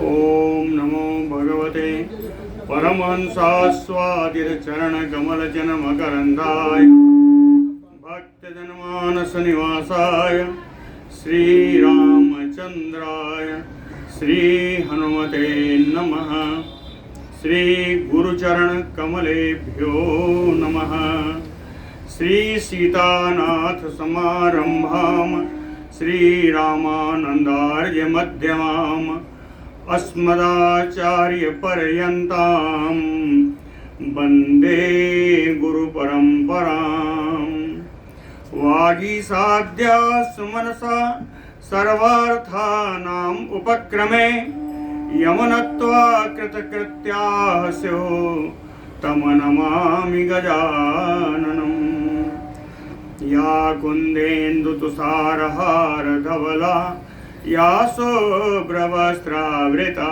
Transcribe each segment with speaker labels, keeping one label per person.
Speaker 1: ओम नमो भगवते परमहंसास्वादितचरणकमलजनमकरन्दाय भक्तजनमानसनिवासाय श्रीरामचन्द्राय श्रीहनुमते नमः। श्रीगुरुचरणकमलेभ्यो नमः। श्रीसीतानाथसमारम्भां श्रीरामानन्दार्यमध्यमाम् अस्मदाचार्यपर्यन्तां वन्दे गुरुपरम्पराम्। वागीसाद्या सुमनसा सर्वार्थानाम् उपक्रमे यमनत्वा कृतकृत्याः स्युः तं नमामि गजाननम्। या कुन्देन्दुतुषारहारधवला या शुभ्रवस्त्रावृता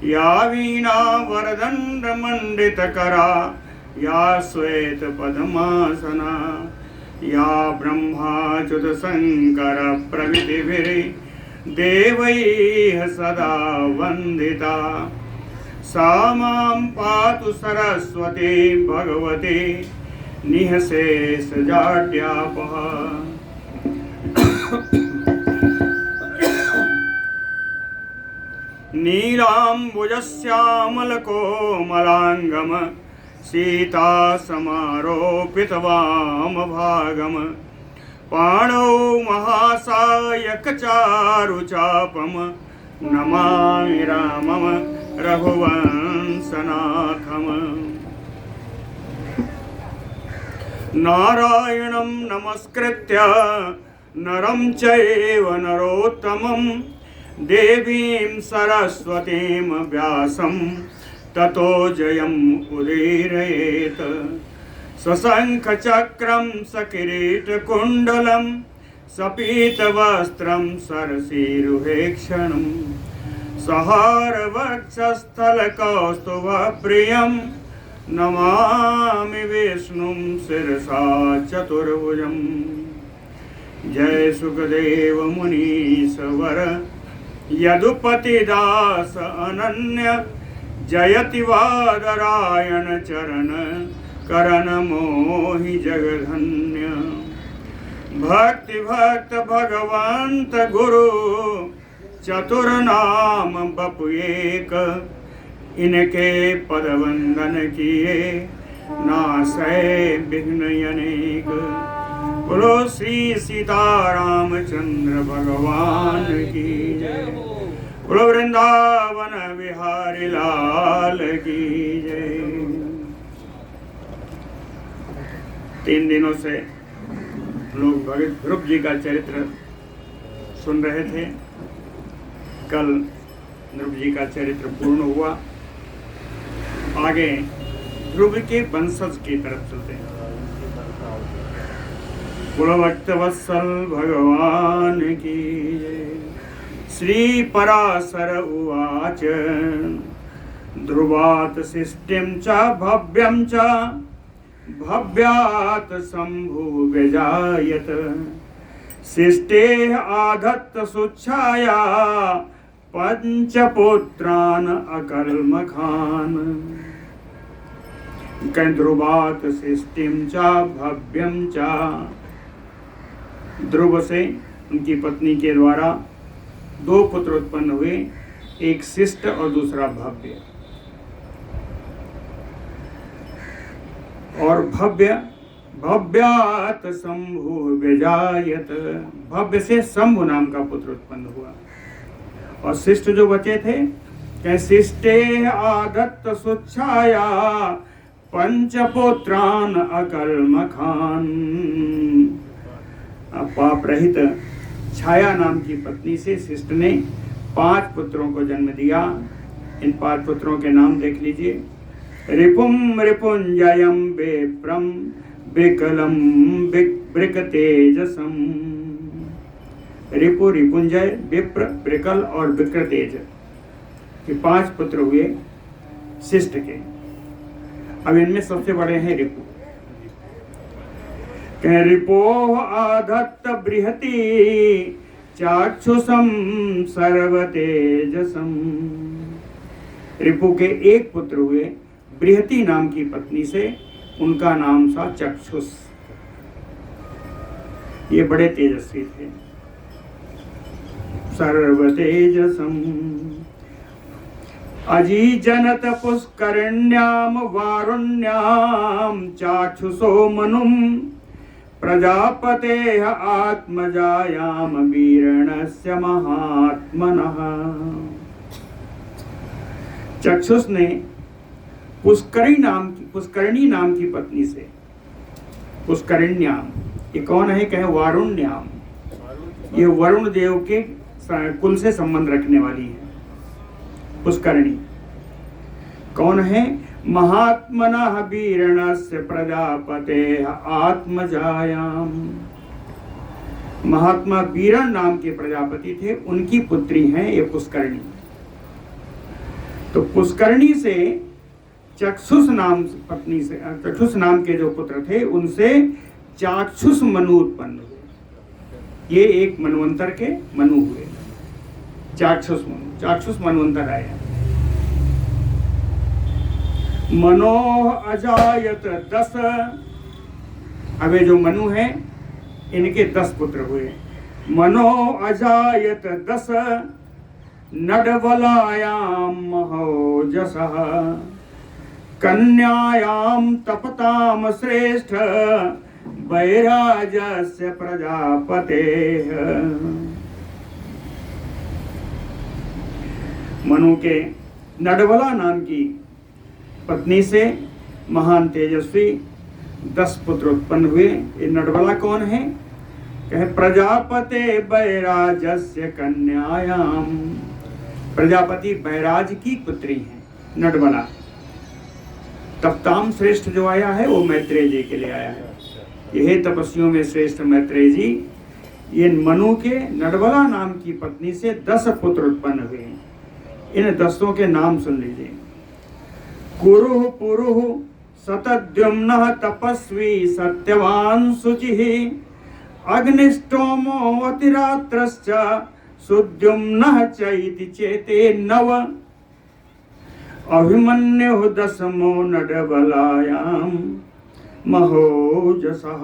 Speaker 1: या वीणावरदण्डमण्डितकरा या श्वेतपद्मासना या ब्रह्माच्युतशङ्करप्रभृतिभिर्देवैः सदा वन्दिता सा मां पातु सरस्वती भगवती निःशेषजाड्यापः। नीलाम्बुजश्यामलकोमलाङ्गम् सीतासमारोपितवामभागम् पाणौ महासायकचारुचापम् नमामि रामं रघुवंशनाथम्। नारायणं नमस्कृत्य नरं चैव नरोत्तमं देवीं सरस्वतीं व्यासं ततो जयम् उदीरयेत्। सशङ्खचक्रं सकिरीटकुण्डलं सपीतवस्त्रं सरसीरुहेक्षणं सहारवक्षस्थलकौस्तुभप्रियं नमामि विष्णुं शिरसा चतुर्भुजम्। जय सुखदेव मुनीश्वर यदुपतिदास अनन्य जयति वादरायण चरण करण मोहि जगधन्य। भक्ति भक्त भगवंत गुरु चतुर्नाम बपु एक इनके पद वंदन किए नासै विघ्न अनेक। बोलो श्री सीतारामचंद्र भगवान की जय। बोलो वृंदावन बिहारी लाल की जय। 3 दिनों से लोग भगत ध्रुव जी का चरित्र सुन रहे थे। कल ध्रुव जी का चरित्र पूर्ण हुआ। आगे ध्रुव के वंशज की तरफ चलते हैं। बोलो भक्तवत्सल भगवान की जय। श्री पराशर उवाच ध्रुवात् सृष्टिं च भव्यं च भव्यात् शम्भु व्यजायत। सृष्टेः आधत्त सुच्छाया पंचपुत्रान् अकल्मखान्। ध्रुवात् सृष्टिं च भव्यं च, ध्रुव से उनकी पत्नी के द्वारा 2 पुत्र उत्पन्न हुए, एक शिष्ट और दूसरा भव्य। और भव्य भव्यात् शंभु व्यजायत, भव्य से शंभु नाम का पुत्र उत्पन्न हुआ। और शिष्ट जो बचे थे क्या शिष्टे आदत्त सुच्छाया पंचपुत्रान अकल्मखान। पाप रहित छाया नाम की पत्नी से शिष्ट ने 5 पुत्रों को जन्म दिया। इन 5 पुत्रों के नाम देख लीजिए। रिपुम रिपुंजयम विप्रम विकलम विक्रतेजसम। रिपु रिपुंजय विप्र विकल और विक्रतेज, ये 5 पुत्र हुए शिष्ट के। अब इनमें सबसे बड़े हैं रिपु। रिपो आधत्त बृहति चाक्षुषम सर्वतेजसम। रिपु के एक पुत्र हुए बृहति नाम की पत्नी से, उनका नाम था चक्षुष। ये बड़े तेजस्वी थे। सर्वतेजसम अजीजनत पुष्करण्याम वारुण्याम चाक्षुषो मनुम प्रजापतेः आत्मजायाम वीरणस्य महात्मनः। चक्षुष ने पुष्करणी नाम की पत्नी से, पुष्करण्याम, ये कौन है? कहे वारुण्याम, ये वरुण देव के कुल से संबंध रखने वाली है। पुष्करणी कौन है? महात्मनः वीरणस्य प्रजापतेः आत्मजायाम। महात्मा वीरण नाम के प्रजापति थे, उनकी पुत्री हैं ये पुष्करणी। तो पुष्करणी से चक्षुष नाम पत्नी से, चक्षुष नाम के जो पुत्र थे उनसे चाक्षुष मनु उत्पन्न हुए। ये एक मनवंतर के मनु हुए, चाक्षुष मनु। चाक्षुष मनवंतर आया। मनो अजायत 10। अब जो मनु है इनके 10 पुत्र हुए। मनो अजायत 10 नडवलायाम महोजसः कन्यायाम तपताम श्रेष्ठ वैराजस्य प्रजापतेः। मनु के नडवला नाम की पत्नी से महान तेजस्वी 10 पुत्र उत्पन्न हुए। ये नडवला कौन है? कहे प्रजापते बैराजस्य कन्यायाम। प्रजापति बैराज की पुत्री है नडवला। तपताम श्रेष्ठ जो आया है वो मैत्रेय जी के लिए आया है। यह तपस्वियों में श्रेष्ठ मैत्रेय जी, ये मनु के नडवला नाम की पत्नी से 10 पुत्र उत्पन्न हुए। इन 10 के नाम सुन लीजिए। कुरुः पुरुः सतद्युम्नः तपस्वी सत्यवान शुचिः अग्निष्टोमो अतिरात्रश्च सुद्युम्नः च इति चेते 9 अभिमन्युः 10मो नडबलायाम महोजसः।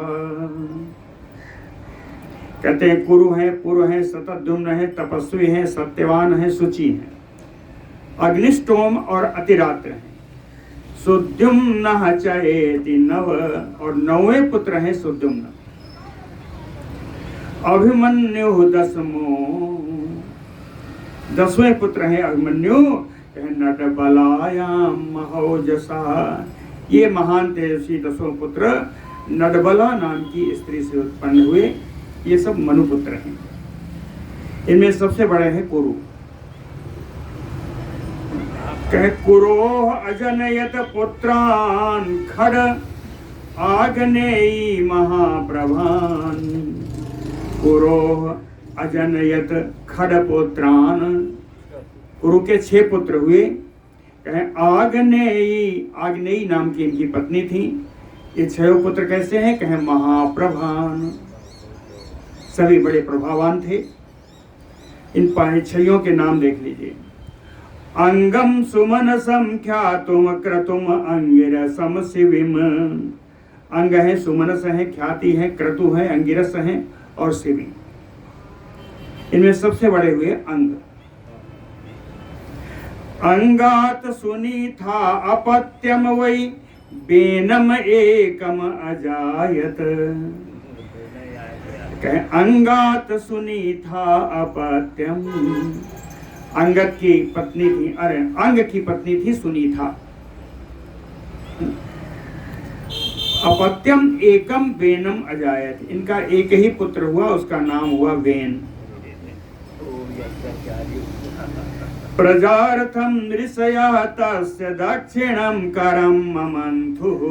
Speaker 1: कहते हैं कुरु है, पुरु है, सतद्युम्न है, तपस्वी है, सत्यवान है, शुचि है, अग्निष्टोम और अतिरात्र है। सुद्युम्नः चेति 9 और 9वें पुत्र है सुद्युम्न। अभिमन्युः 10मो, 10वें पुत्र है अभिमन्यु। नडबलायाम महोजसः। ये महान तेजस्वी 10 पुत्र नडबला नाम की स्त्री से उत्पन्न हुए। ये सब मनुपुत्र हैं। इनमें सबसे बड़े हैं कुरु। कहे कुरोः अजनयत पुत्रान खड आग्नेयी महाप्रभान। कुरोः अजनयत खड पुत्रान। कुरु के 6 पुत्र हुए। कहे आग्नेयी, आग्नेयी नाम की इनकी पत्नी थी। ये 6 पुत्र कैसे हैं? कहे महाप्रभान, सभी बड़े प्रभावान थे। इन 6 के नाम देख लीजिए। अंगम सुमनसम ख्यातुम क्रतुम अंगिरसम शिविम। अंग है, सुमनस है, ख्याति है, क्रतु है, अंगिरस है और शिवि। इनमें सबसे बड़े हुए अंग। अंगात सुनी था अपत्यम वै बेनम एकम अजायत। कहे अंगात सुनी था अपत्यम। अंगद की पत्नी थी, अरे अंग की पत्नी थी सुनीता। अपत्यम एकम वेनम अजायत। इनका एक ही पुत्र हुआ, उसका नाम हुआ वेन। प्रजार्थम ऋषयः तस्य दक्षिणम करम ममंथुः।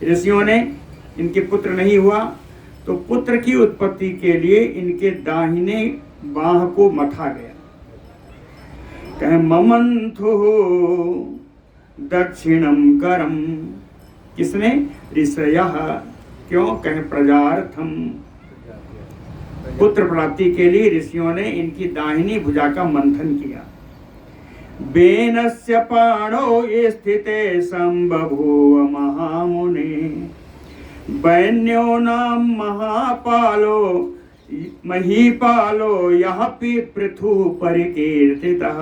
Speaker 1: ऋषियों ने, इनके पुत्र नहीं हुआ तो पुत्र की उत्पत्ति के लिए इनके दाहिने बाह को मथा गया। कहे ममंथुः दक्षिणम करम। किसने? ऋषयः। क्यों? कहे प्रजार्थम, पुत्र प्राप्ति के लिए ऋषियों ने इनकी दाहिनी भुजा का मंथन किया। बेनस्य पाणौ स्थिते संबभूव महामुने, वैन्यो नाम महापालो महीपालो यह पृथु परिकीर्तितः।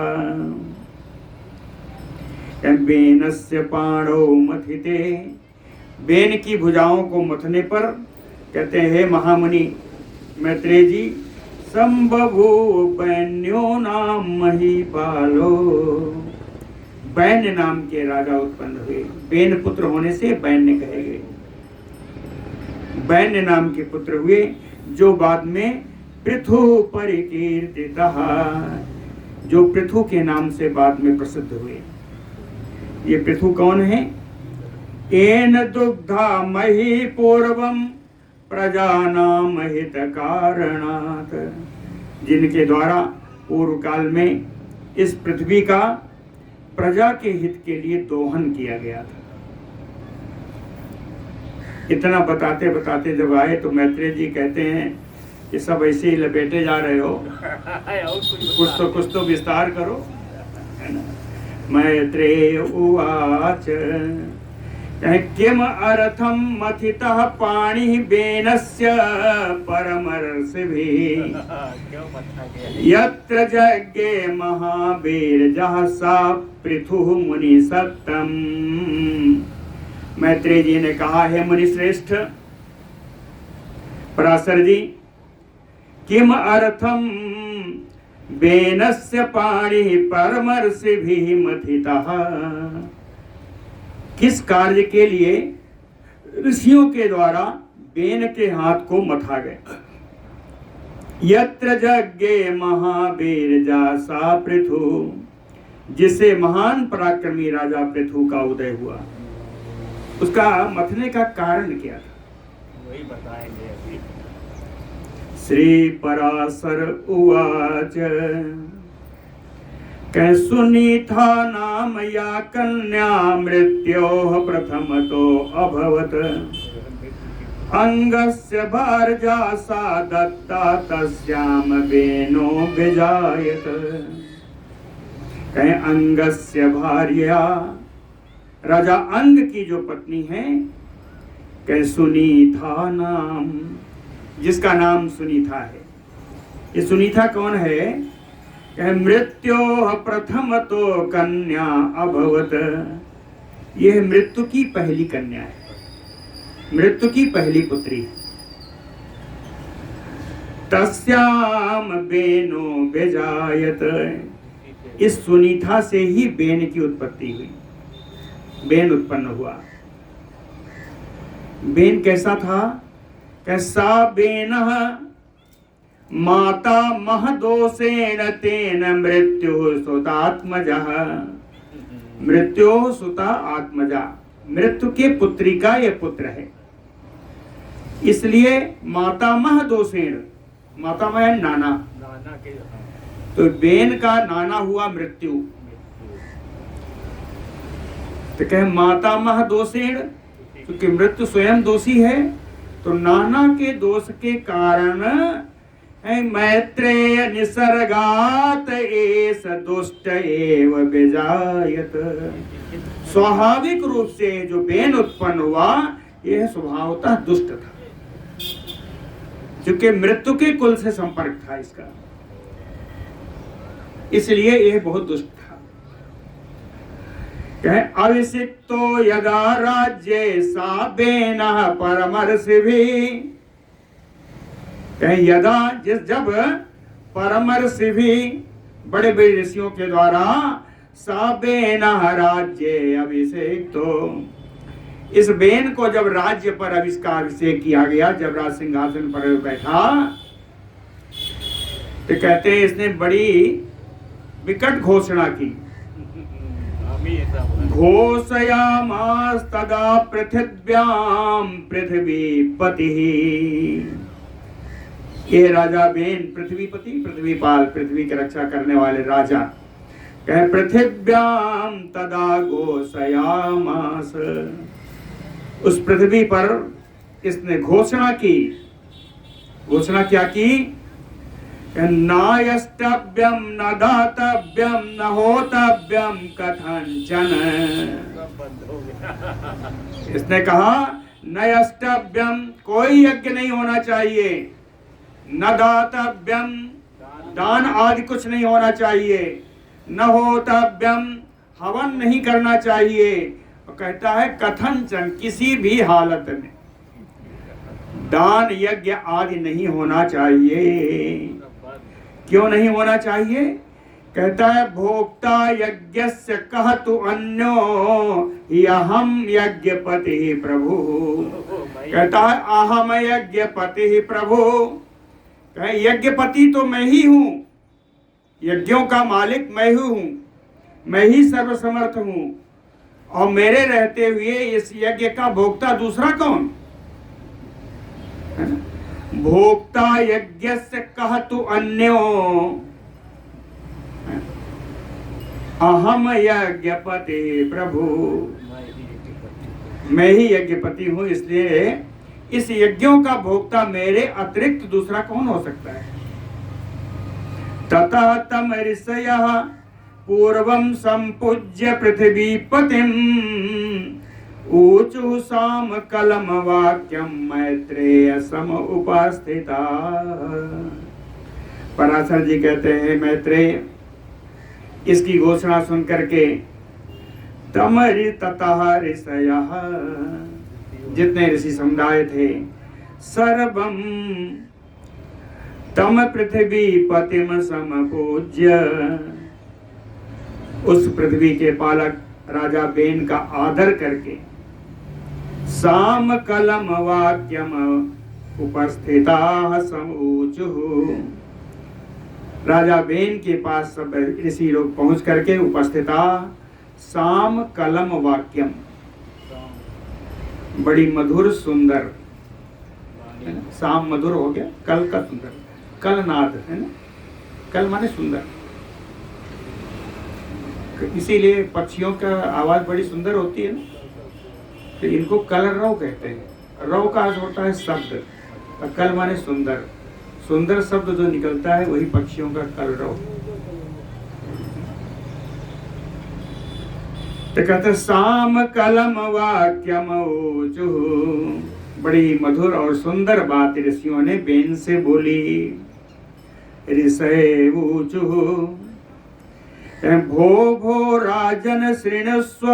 Speaker 1: बेनस्य पाणौ मथिते, बेन की भुजाओं को मथने पर कहते हैं महामुनि मैत्रेय जी, संबभूव वैन्यो नाम महीपालो, वैन्य नाम के राजा उत्पन्न हुए। बेन पुत्र होने से वैन्य कहे गए। वैन्य नाम के पुत्र हुए जो बाद में पृथु परिकीर्तितः, जो पृथु के नाम से बाद में प्रसिद्ध हुए। ये पृथु कौन है? एन दुग्धा मही पूर्वम प्रजानाम हित कारणात्, जिनके द्वारा पूर्व काल में इस पृथ्वी का प्रजा के हित के लिए दोहन किया गया था। इतना बताते बताते जब आए तो मैत्रेय जी कहते हैं कि सब ऐसे ही लपेटे जा रहे हो, कुछ तो विस्तार करो, है ना। मैत्रेय उवाच किम अर्थम मथितः पाणि बेनस्य परमर्षिभिः, यत्र यज्ञे महावीर्यः सा पृथुः मुनि सत्तम। मैत्रेय जी ने कहा, है मुनि श्रेष्ठ पराशर जी, किम अर्थम बेनस्य पाणि परमर्षिभिः मथितः, किस कार्य के लिए ऋषियों के द्वारा बेन के हाथ को मथा गया। यत्र यज्ञे महावीर्या सा पृथु, जिससे महान पराक्रमी राजा पृथु का उदय हुआ, उसका मथने का कारण क्या था, वही बताएंगे अभी। श्री पराशर उवाच कै सुनीता नाम या कन्या मृत्योः प्रथमतो अभवत्, अंगस्य भार्या सा दत्ता तस्याम बेनो विजायत। कै अंगस्य भार्या, राजा अंग की जो पत्नी है, कै सुनीता नाम, जिसका नाम सुनीता है। ये सुनीता कौन है? मृत्योः प्रथम तो कन्या अभवत, यह मृत्यु की पहली कन्या है, मृत्यु की पहली पुत्री। तस्याम बेनो बेजायत, इस सुनीता से ही बेन की उत्पत्ति हुई, बेन उत्पन्न हुआ। बेन कैसा था? कैसा बेनः माता महदोषेण तेन मृत्यु सुतात्मजः, मृत्यु सुता आत्मजा, मृत्यु के पुत्री का यह पुत्र है। इसलिए माता महदोषेण, माता में नाना, तो बेन का नाना हुआ मृत्यु। तो कहे माता महदोषेण, क्योंकि मृत्यु स्वयं दोषी है, तो नाना के दोष के कारण मैत्रेय निसर्गात एस दुष्ट एव विजायत, स्वाभाविक रूप से जो बेन उत्पन्न हुआ यह स्वभावतः दुष्ट था, क्योंकि मृत्यु के कुल से संपर्क था इसका, इसलिए यह बहुत दुष्ट था। कहे अभिषिक्तो यदा राज्ये सा बेनः परमर्षिभिः, कहे यदा, जब परमर्षिभिः, बड़े बड़े ऋषियों के द्वारा, सा बेनः राज्ये अभिषेक्तो, इस बेन को जब राज्य पर अभिषेक किया गया, जब राज सिंहासन पर बैठा, तो कहते हैं इसने बड़ी विकट घोषणा की। घोषयामास तदा पृथिव्याम पृथ्वीपतिः, ये राजा बेन पृथ्वीपति, पृथ्वीपाल, पृथ्वी की रक्षा करने वाले राजा, कहे पृथिव्याम तदा घोषयामास, उस पृथ्वी पर इसने घोषणा की। घोषणा क्या की? नायस्तव्यम न दातव्यम न होतव्यम कथंचन। इसने कहा नयस्तव्यम, कोई यज्ञ नहीं होना चाहिए, न दातव्यम, दान आदि कुछ नहीं होना चाहिए, न होतव्यम, हवन नहीं करना चाहिए, और कहता है कथंचन, किसी भी हालत में दान यज्ञ आदि नहीं होना चाहिए। क्यों नहीं होना चाहिए? कहता है भोक्ता यज्ञस्य कहतु अन्यो अहम यज्ञपति प्रभु। कहता है अहम यज्ञपति प्रभु, कहे यज्ञपति तो मैं ही हूं, यज्ञों का मालिक मैं ही हूं, मैं ही सर्वसमर्थ हूं, और मेरे रहते हुए इस यज्ञ का भोक्ता दूसरा कौन? भोक्ता यज्ञस्य कहतु अन्यो अहम यज्ञपति प्रभु, मैं ही यज्ञपति हूं, इसलिए इस यज्ञों का भोक्ता मेरे अतिरिक्त दूसरा कौन हो सकता है? ततः तम ऋषयः पूर्वं संपूज्य पृथ्वीपतिम् ऊचु साम कलम वाक्यम मैत्रेय सम उपस्थिता। पराशर जी कहते हैं मैत्रेय इसकी घोषणा सुन करके तमरि ततः ऋषयः, जितने ऋषि समुदाय थे, सर्वम तम पृथ्वी पतिम समपूज्य, उस पृथ्वी के पालक राजा बेन का आदर करके साम कलम वाक्यम उपस्थिता समूचुः, राजा बेन के पास सब ऋषि लोग पहुंच करके उपस्थिता साम कलम वाक्यम, बड़ी मधुर सुंदर, साम मधुर हो गया, कल का सुंदर, कल नाद है ना, कल माने सुंदर, इसीलिए पक्षियों का आवाज बड़ी सुंदर होती है ना, तो इनको कलरव कहते हैं। रव का अर्थ होता है शब्द, और कल माने सुंदर, सुंदर शब्द जो निकलता है वही पक्षियों का कलरव। तो कहते साम कलम वाक्यम ऊचुः, बड़ी मधुर और सुंदर बात ऋषियों ने बेन से बोली। ऋषय ऊचुः, भो भो राजन शृणुस्व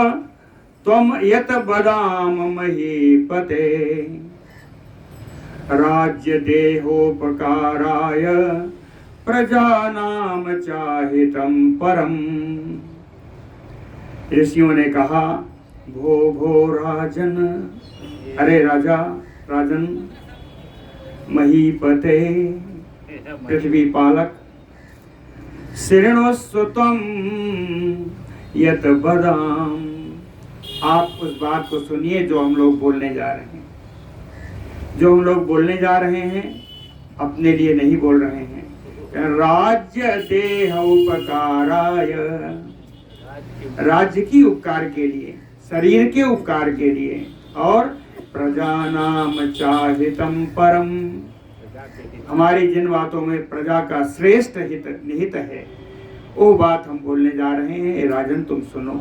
Speaker 1: त्वं यत वदाम महीपते, राज्य देहोपकाराय प्रजानाम चाहितम परम। ऋषियों ने कहा भो भो राजन, अरे राजा, राजन, महीपते, पृथ्वी पालक, शृणुस्व त्वं यत वदाम, आप उस बात को सुनिए जो हम लोग बोलने जा रहे हैं। जो हम लोग बोलने जा रहे हैं अपने लिए नहीं बोल रहे हैं। राज्य देह उपकाराय, राज्य की उपकार के लिए, शरीर के उपकार के लिए, और प्रजानाम चाहितम परम, हमारी जिन बातों में प्रजा का श्रेष्ठ हित निहित है वो बात हम बोलने जा रहे हैं। राजन तुम सुनो।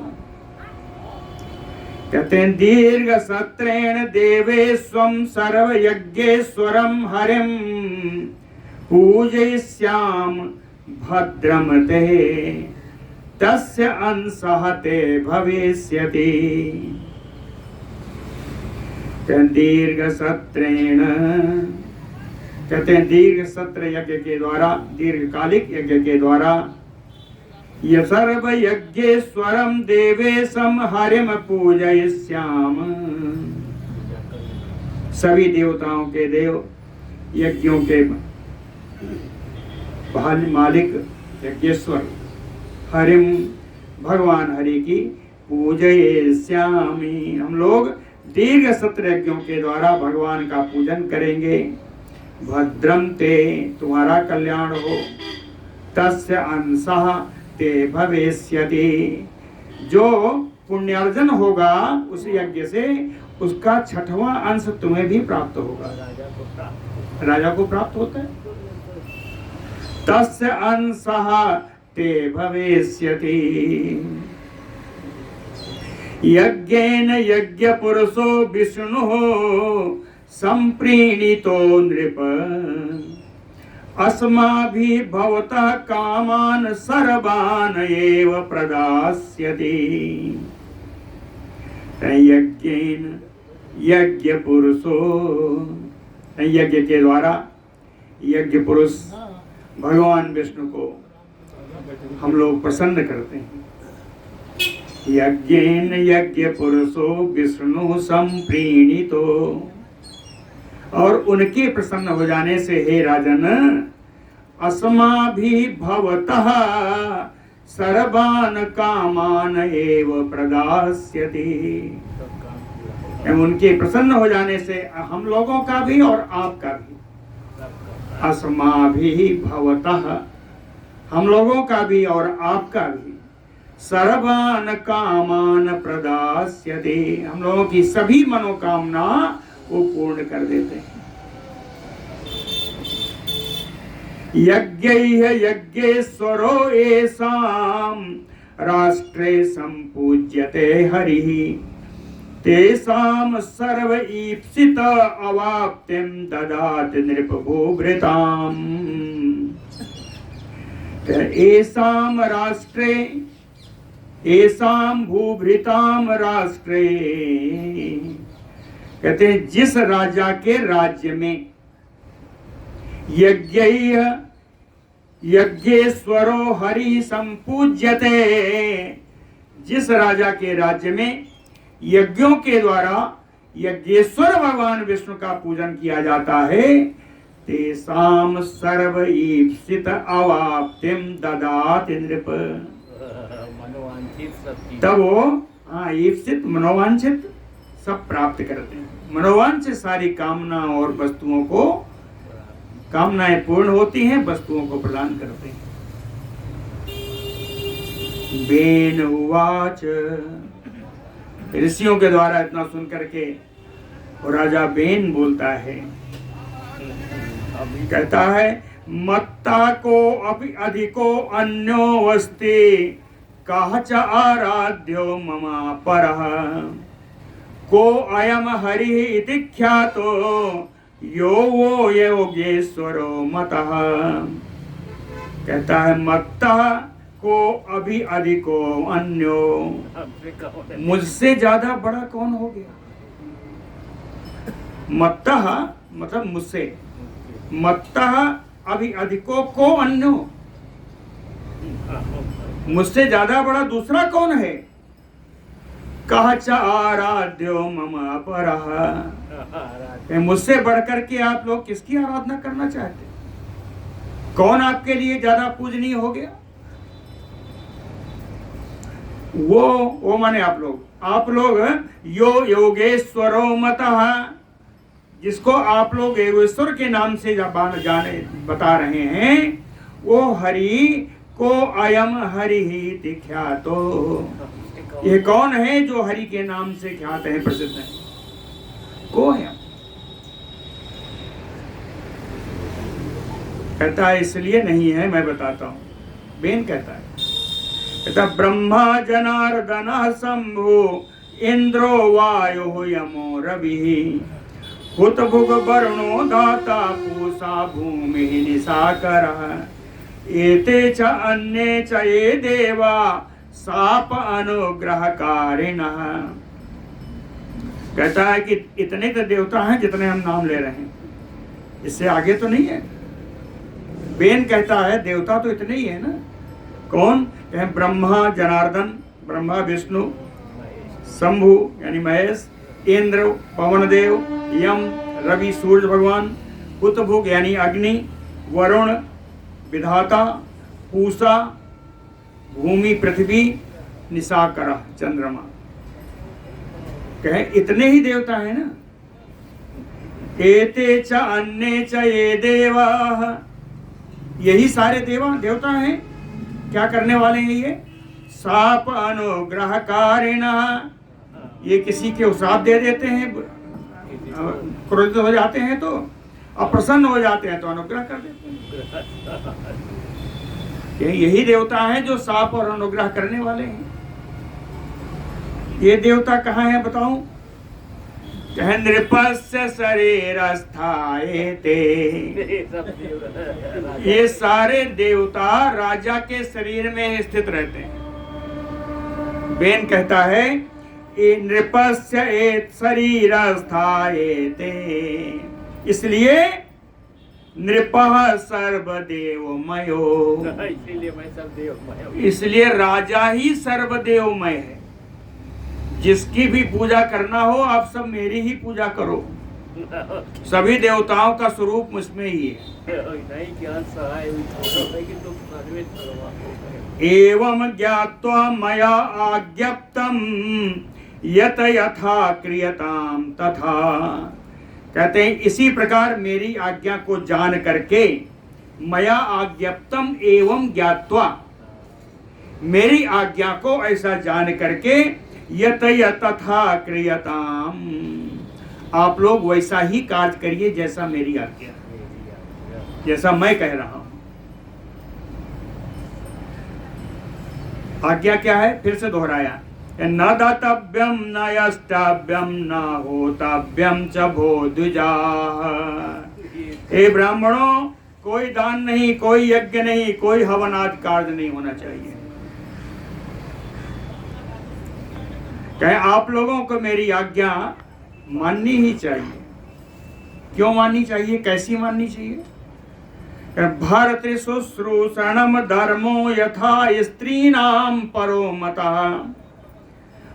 Speaker 1: कहते हैं दीर्घ सत्रेण देवेश्वम सर्व यज्ञेश्वरम हरिम पूजयिष्याम भद्रम ते तस्य अंशः ते भविष्यति। दीर्घ सत्रेण, कहते हैं दीर्घ सत्र यज्ञ के द्वारा, दीर्घकालिक यज्ञ के द्वारा, ये सर्व यज्ञेश्वरम देवेशम हरिम पूजयिष्याम, सभी देवताओं के देव, यज्ञों के मालिक यज्ञेश्वर हरिम, भगवान हरि की पूजयिष्यामि, हम लोग दीर्घ सत्र यज्ञों के द्वारा भगवान का पूजन करेंगे। भद्रम ते, तुम्हारा कल्याण हो, तस्य अंशः ते भविष्यति, जो पुण्यार्जन होगा उस यज्ञ से उसका 6वां अंश तुम्हें भी प्राप्त होगा। राजा को प्राप्त होता है। तस्य अंशः ते भविष्यति। यज्ञेन यज्ञपुरुषो विष्णुः संप्रीणितो नृप। अस्माभिः भवतः कामान् सर्वान् एव प्रदास्यति। यज्ञेन यज्ञ पुरुषो, यज्ञ के द्वारा यज्ञ पुरुष भगवान विष्णु को हम लोग प्रसन्न करते हैं। यज्ञेन यज्ञ पुरुषो विष्णु संप्रीणितो, और उनके प्रसन्न हो जाने से हे राजन, अस्माभिः भवतः सर्वान् कामान् एव प्रदास्यति। उनके प्रसन्न हो जाने से हम लोगों का भी और आपका भी, अस्माभिः भवतः, हम लोगों का भी और आपका भी, सर्वान् कामान् प्रदास्यति, हम लोगों की सभी मनोकामना वो पूर्ण कर देते हैं। यज्ञैः यज्ञेश्वरो येषां राष्ट्रे संपूज्यते हरिः, तेषां सर्व ईप्सित अवाप्तिं ददाति नृपभूभृताम्। येषां राष्ट्रे, येषां भूभृतां राष्ट्रे, कहते हैं जिस राजा के राज्य में यज्ञैः यज्ञेश्वरो हरि संपूज्यते, जिस राजा के राज्य में यज्ञों के द्वारा यज्ञेश्वर भगवान विष्णु का पूजन किया जाता है, तेषां सर्व ईप्सित अवाप्तिं ददाति नृप। तब वो ईप्सित मनोवांछित सब प्राप्त करते हैं। मनोवांछित सारी कामना और वस्तुओं को, कामनाएं पूर्ण होती हैं, वस्तुओं को प्रदान करते हैं। बेन उवाच, ऋषियों के द्वारा इतना सुन करके और राजा बेन बोलता है, कहता है मत्ता को अपि अधिको अन्यो अस्ति, कः च आराध्यो मम परः, को अयम हरिः इति ख्यातो यो वो योगेश्वरो मतः। कहता है मत्तः को अभी अधिको अन्यो, मुझसे ज्यादा बड़ा कौन हो गया। मत्तः मतलब मुझसे, मत्तः अभी अधिको को अन्यो, मुझसे ज्यादा बड़ा दूसरा कौन है। कः च आराध्यो मम परः, मुझसे बढ़कर के आप लोग किसकी आराधना करना चाहते, कौन आपके लिए ज्यादा पूजनीय हो गया। वो माने आप लोग यो योगेश्वरो मतः, जिसको आप लोग योगेश्वर के नाम से जाने बता रहे हैं, वो हरि को अयम हरि ही ख्यातो, ये कौन है जो हरि के नाम से ख्यात है, प्रसिद्ध है, को है। कहता है इसलिए नहीं है, मैं बताता हूं। बेन कहता है, कहता ब्रह्मा जनार्दन शंभु इंद्रो वायु यमो रवि, हुत भुग वरुणो दाता पूषा भूमि निशाकर, एते च अन्ये च ये देवा साप अनुग्रहकारिणः। कहता है कि इतने तो देवता हैं जितने हम नाम ले रहे हैं, इससे आगे तो नहीं है। बेन कहता है देवता तो इतने ही है ना। कौन है? ब्रह्मा जनार्दन, ब्रह्मा विष्णु, शंभु यानी महेश, इंद्र पवन देव, यम रवि सूर्य भगवान, हुतभुग यानी अग्नि, वरुण विधाता, पूषा भूमि पृथ्वी, निशाकर चंद्रमा। कहे इतने ही देवता है ना। एते च अन्ये च ये देवा, यही सारे देवता हैं। क्या करने वाले हैं ये? साप अनुग्रहकारिणः, ये किसी के उसाप दे देते हैं, क्रोधित हो जाते हैं तो, अप्रसन्न हो जाते हैं तो अनुग्रह कर देते हैं। यही देवता हैं जो साप और अनुग्रह करने वाले हैं। ये देवता कहाँ है बताऊं? कह नृपस्य शरीर स्थाये ते। ये सारे देवता राजा के शरीर में स्थित रहते हैं। बेन कहता है नृपस्य एत शरीर स्थाये ते, इसलिए नृपः सर्वदेवमयो, इसलिए राजा ही सर्वदेवमय है। जिसकी भी पूजा करना हो आप सब मेरी ही पूजा करो। सभी देवताओं का स्वरूप मुझमें ही है। एवं ज्ञात्वा मया आज्ञप्तम यत यथा क्रियताम तथा, कहते हैं इसी प्रकार मेरी आज्ञा को जान करके, मया आज्ञप्तम एवं ज्ञात्वा, मेरी आज्ञा को ऐसा जान करके, यत यथा क्रियताम, आप लोग वैसा ही कार्य करिए जैसा मेरी आज्ञा, जैसा मैं कह रहा हूं। आज्ञा क्या है? फिर से दोहराया, न दातव्यम न यष्टव्यम न होतव्यम च भो द्विजाः। हे ब्राह्मणों, कोई दान नहीं, कोई यज्ञ नहीं, कोई हवन आदि कार्य नहीं होना चाहिए। कहे आप लोगों को मेरी आज्ञा माननी ही चाहिए। क्यों माननी चाहिए? कैसी माननी चाहिए? भारत शुश्रूषणम धर्मो यथा स्त्रीणाम परो मतः,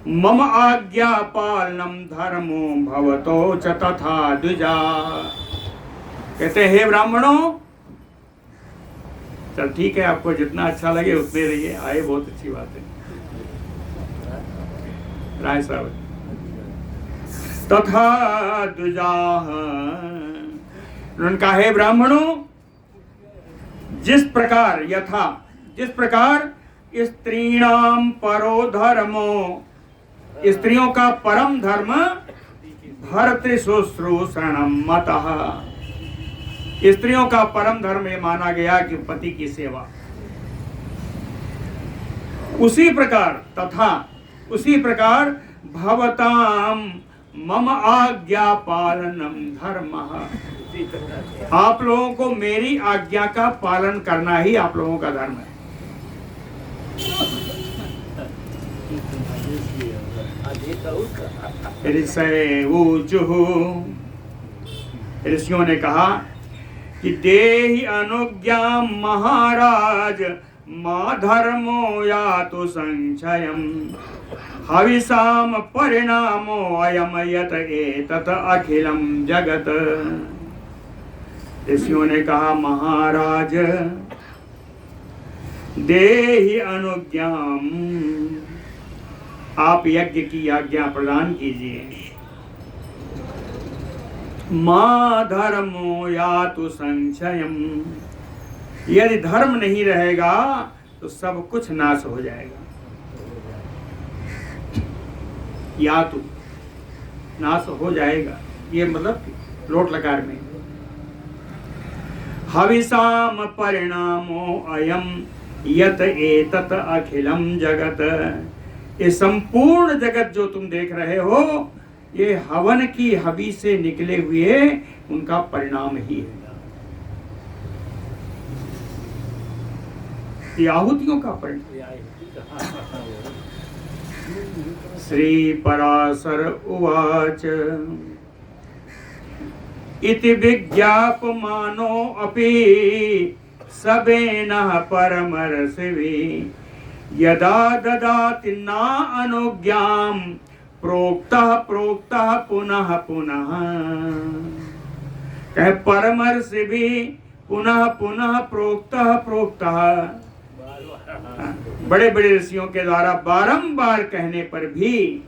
Speaker 1: मम आज्ञा पालनम धर्मो भवतो च तथा द्विजा। कहते हे ब्राह्मणों, चल ठीक है, आपको जितना अच्छा लगे उतने रहिए, आए बहुत अच्छी बात है। राय साहब, तथा द्विजाः, उन्होंने कहा हे ब्राह्मणों, जिस प्रकार यथा, जिस प्रकार स्त्रीणाम परो धर्मो, स्त्रियों का परम धर्म भर्तृशुश्रूषणम मतः, स्त्रियों का परम धर्म ये माना गया कि पति की सेवा, उसी प्रकार तथा उसी प्रकार भवताम मम आज्ञा पालनम धर्मः, आप लोगों को मेरी आज्ञा का पालन करना ही आप लोगों का धर्म है। ऋषियों ने कहा कि देहि अनुज्ञा महाराज मा धर्मो यातु संशयम, हविषाम परिणामो अयम यत एतत् अखिलम जगत। ऋषियों ने कहा महाराज देहि अनुज्ञाम, आप यज्ञ की आज्ञा प्रदान कीजिए। मा धर्मो यातु संशयम, यदि धर्म नहीं रहेगा तो सब कुछ नाश हो जाएगा। यातु नाश हो जाएगा, ये मतलब लोट लकार में। हविषाम परिणामो अयम यत एतत् अखिलम जगत, ये संपूर्ण जगत जो तुम देख रहे हो, ये हवन की हवि से निकले हुए उनका परिणाम ही है। ये आहुतियों का परिणाम। श्री पराशर उवाच इति विज्ञापमानो अपि सबेनः परमर्षिभिः, यदा ददाति ना अनुज्ञां प्रोक्तः प्रोक्तः पुनः पुनः। कहे परमर्षिभिः पुनः पुनः प्रोक्तः प्रोक्तः, बड़े बड़े ऋषियों के द्वारा बारंबार कहने पर भी,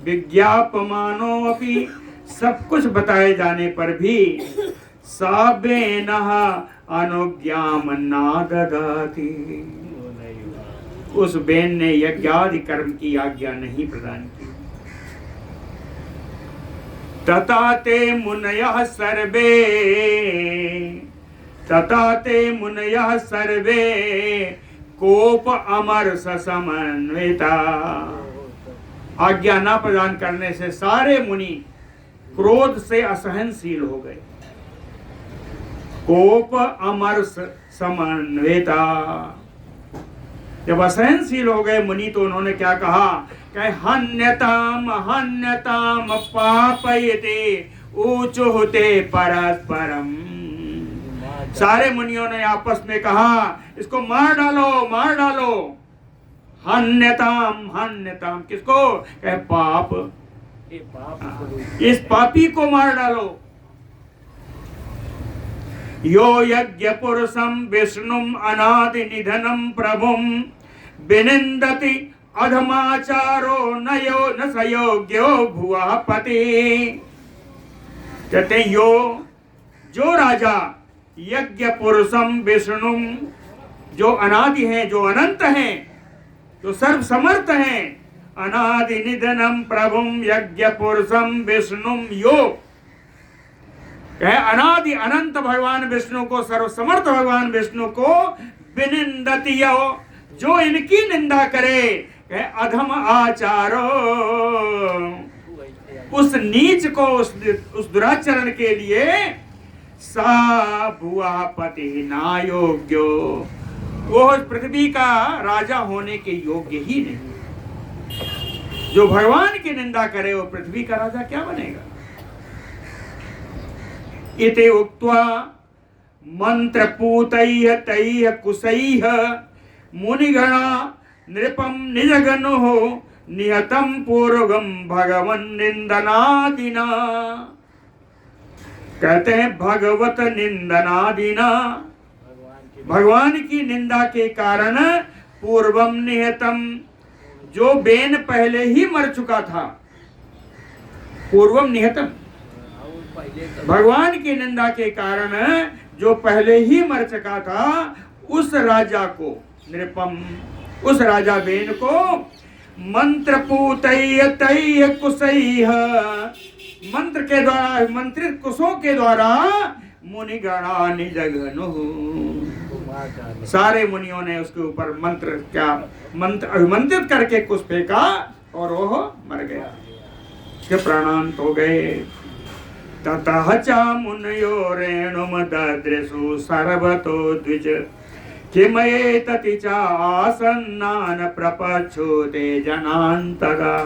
Speaker 1: विज्ञापमानो अपि, सब कुछ बताए जाने पर भी, साबेनः अनुज्ञाम ना ददाति, उस बेन ने यज्ञादि कर्म की आज्ञा नहीं प्रदान की। तथा ते मुनयः सर्वे, तथा ते मुनयः सर्वे कोप अमर समन्विता। आज्ञा न प्रदान करने से सारे मुनि क्रोध से असहनशील हो गए। कोप अमर समन्विता, जब असहनशील हो गए मुनि तो उन्होंने क्या कहा? हन्यताम हन्यताम पापयते ऊचुहते परस्परम। सारे मुनियों ने आपस में कहा, इसको मार डालो, मार डालो। हन्यताम हन्यताम, किसको? कहे पाप, इस पापी को मार डालो। यो यज्ञ पुरुषम विष्णुम अनादि निधनम प्रभुम विनिंदति अधमाचारो नयो न सयोग्यो भुवा पति। कहते यो, जो राजा यज्ञ पुरुषम विष्णुम, जो अनादि हैं, जो अनंत हैं, जो सर्व समर्थ हैं, अनादि निधनम प्रभुम यज्ञ पुरुषम विष्णुम यो, कहे अनादि अनंत भगवान विष्णु को, सर्व समर्थ भगवान विष्णु को विनिंदति, जो इनकी निंदा करे, कहे अधम आचारो, उस नीच को, उस दुराचरण के लिए सा भुआ पति ना योग्यो, वो पृथ्वी का राजा होने के योग्य ही नहीं। जो भगवान की निंदा करे वो पृथ्वी का राजा क्या बनेगा? इति उक्त्वा मंत्रपूतैः तैः कुशैः मुनिगणा नृपं निजगनुः निहतं पूर्वं भगवन् निंदनादिना। कहते हैं भगवत निंदनादिना, भगवान की निंदा के कारण पूर्वम निहतम, जो बेन पहले ही मर चुका था। पूर्वम निहतम, भगवान की निंदा के कारण जो पहले ही मर चुका था, उस राजा को, नृपम, उस राजा बेन को, मंत्रपूतैः तैः कुशैः, मंत्र के द्वारा, मंत्रित कुशों के द्वारा, मुनिगणा निजगनु, सारे मुनियों ने उसके ऊपर मंत्र, क्या मंत्र अभिमंत्रित करके कुश फेंका और वो मर गया, के प्राणांत हो गए। ततः च मुनयो रेणुम ददृशु सर्वतो द्विज किमएतति च आसन्नान प्रपच्छुते जनान्तरा।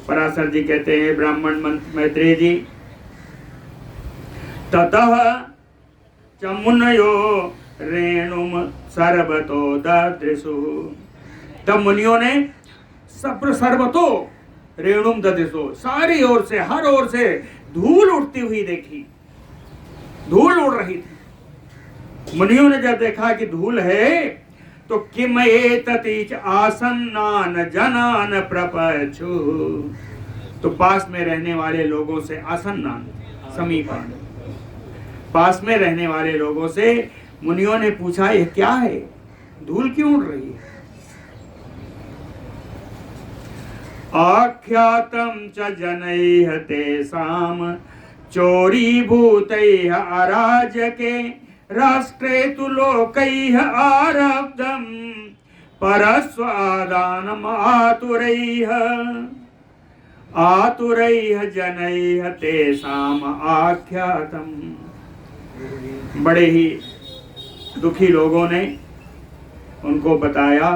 Speaker 1: पराशर जी कहते हैं, ब्राह्मण मैत्रेय जी, ततः च मुनयो रेणुम सर्वतो ददृशु, तब मुनियों ने सर्वतो रेणुम ददृशु, सारी ओर से, हर ओर से धूल उड़ती हुई देखी, धूल उड़ रही थी। मुनियों ने जब देखा कि धूल है, तो किम एतति आसन्नान जनान प्रपच्छु, तो पास में रहने वाले लोगों से, आसन्नान समीपान, पास में रहने वाले लोगों से मुनियों ने पूछा, यह क्या है, धूल क्यों उड़ रही है? आख्यातम च जनैः तेषां चोरीभूतैः अराजके राष्ट्रे तु लोकैः आरब्धं परस्वादानम् आतुरैः जनैः तेषाम् आख्यातम्। बड़े ही दुखी लोगों ने उनको बताया,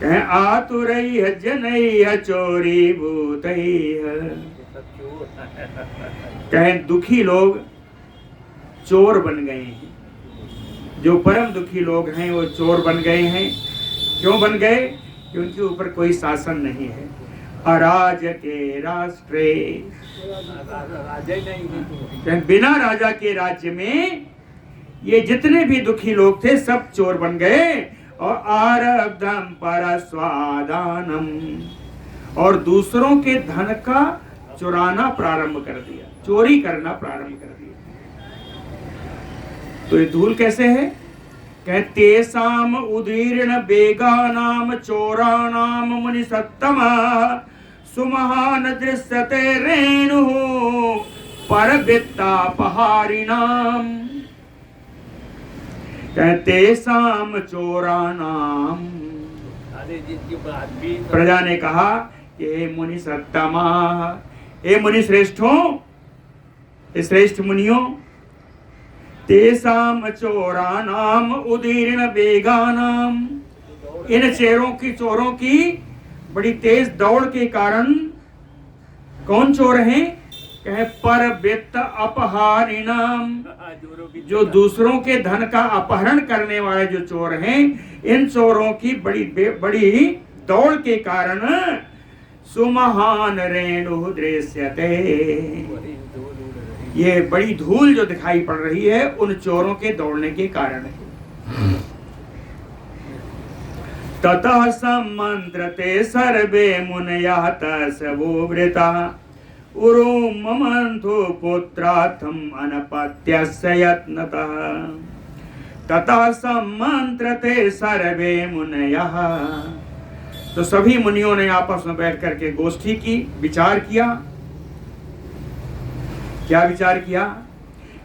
Speaker 1: कहें आतुरैः जनैः चोरीभूतैः, कहें दुखी लोग चोर बन गए हैं, जो परम दुखी लोग हैं वो चोर बन गए हैं। क्यों बन गए? कि उनके ऊपर कोई शासन नहीं है। अराजके राष्ट्रे, बिना राजा के राज्य में ये जितने भी दुखी लोग थे सब चोर बन गए। और आरब्धम परस्वादानम, और दूसरों के धन का चुराना प्रारंभ कर दिया, चोरी करना प्रारंभ कर दिया। तो ये धूल कैसे है? कहते साम उदीर्ण बेगानाम चोरानाम मुनि सत्तम सुमहान दृश्यते रेणु परवित्तापहारिणाम। तेसाम चोरानाम। प्रजा ने कहा कि हे मुनि सत्तमा, हे मुनि श्रेष्ठों, हे श्रेष्ठ मुनियों, तेसाम चोरानाम उदीर्ण वेगानाम, इन चोरों की बड़ी तेज दौड़ के कारण। कौन चोर हैं? कहे पर वित्त अपहारिणाम, जो दूसरों के धन का अपहरण करने वाले जो चोर हैं, इन चोरों की बड़ी दौड़ के कारण सुमहान रेणु दृश्यते, ये बड़ी धूल जो दिखाई पड़ रही है उन चोरों के दौड़ने के कारण है। ततः सम्मंत्रते सर्वे मुनयः तस्वोवृता उरुम ममन्थो पुत्रार्थम अनपत्यस्य यत्नतः। ततः सम्मंत्रते सर्वे मुनयः, तो सभी मुनियों ने आपस में बैठ करके गोष्ठी की, विचार किया। क्या विचार किया?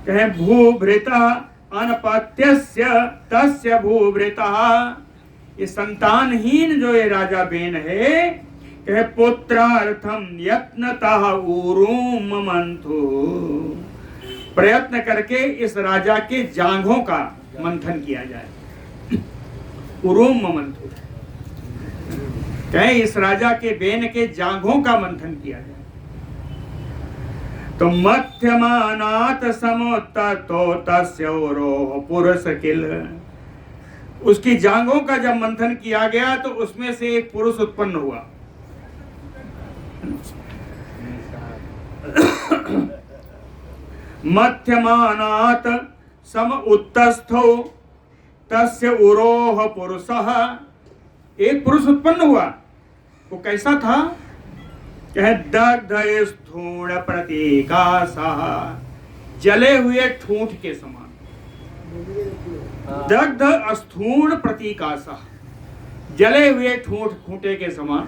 Speaker 1: कहे भूभृतः अनपत्यस्य तस्य भूभृतः, ये संतानहीन जो ये राजा बेन है, कहे पुत्रार्थम यत्नतः ऊरूम ममन्थो, प्रयत्न करके इस राजा के जांघों का मंथन किया जाए। ऊरूम ममन्थो, कहे इस राजा के बेन के जांघों का मंथन किया जाए। तो मध्यमानात समुत्ततो तस्य उरोह पुरुष किल, उसकी जांघों का जब मंथन किया गया तो उसमें से एक पुरुष उत्पन्न हुआ। मध्यमानात सम उत्तस्थो तस्य उरोह पुरुषः, एक पुरुष उत्पन्न हुआ। वो कैसा था? कहे दग्ध स्थूण प्रतीकासः, जले हुए ठूंठ के समान। दग्ध स्थूण प्रतीकासः, जले हुए खूंटे के समान।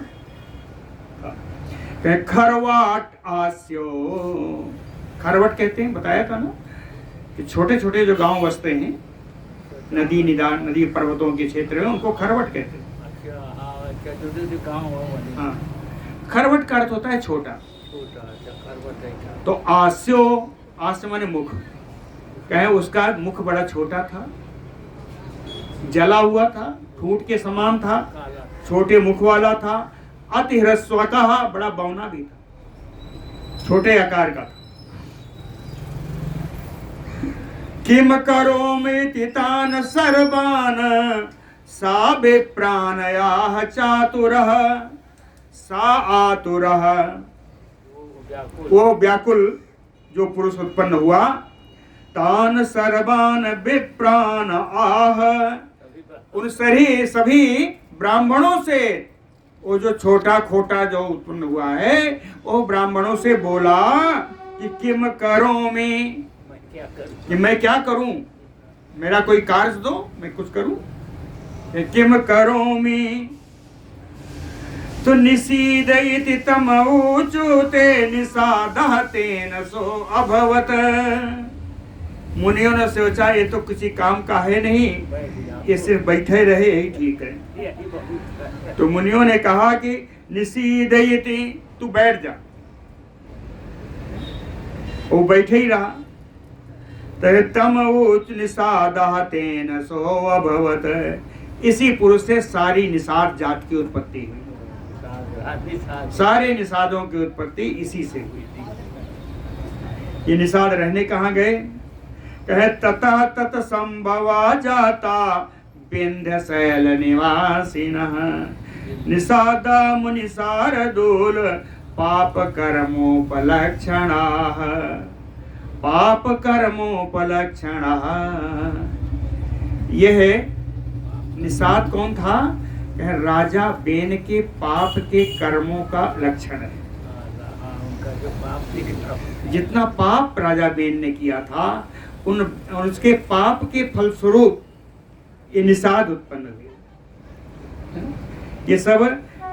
Speaker 1: खरवाट आस्यो, खरवट कहते हैं, बताया था ना कि छोटे छोटे जो गांव बसते हैं नदी पर्वतों के क्षेत्र में, उनको खरवट कहते हैं। हाँ, खरवट का अर्थ होता है छोटा। तो आस्यो, आस्य माने मुख, कहे उसका मुख बड़ा छोटा था, जला हुआ था, ठूंठ के समान था, छोटे मुख वाला था, अति ह्रस्वतः, बड़ा बौना भी था, छोटे आकार का था। किम करोमि तान सर्वान सा विप्राणयाः चातुरः, सा आतुरः, वो व्याकुल जो पुरुष उत्पन्न हुआ। तान सर्वान विप्राण आह, उन सभी ब्राह्मणों से, वो जो छोटा खोटा जो उत्पन्न हुआ है, वो ब्राह्मणों से बोला कि किम करोमि, कि मैं क्या करूं, मेरा कोई कार्य दो, मैं कुछ करूं। किम करोमि तो निषीदयति तमऊचुते निषादः तेन सो अभवत। मुनियों ने सोचा ये तो किसी काम का है नहीं, ये सिर्फ बैठे रहे ही ठीक है। तो मुनियों ने कहा कि निषीदयति, तू बैठ जा। वो बैठे ही रहा। तमऊच निषादः तेन सो अभवत, इसी पुरुष से सारी निषाद जात की उत्पत्ति हुई। सारे निषादों की उत्पत्ति इसी से हुई थी। ये निषाद रहने कहाँ गए? कहे ततः तत संभवा जाता विंध्य शैल निवासिनः, निषादा मुनि शार्दूल पाप कर्मोपलक्षणाः, पाप कर्मोपलक्षणाः। यह निषाद कौन था? राजा बेन के पाप के कर्मों का लक्षण है। जितना पाप राजा बेन ने किया था, उसके पाप के फलस्वरूप ये निषाद उत्पन्न हुए। ये सब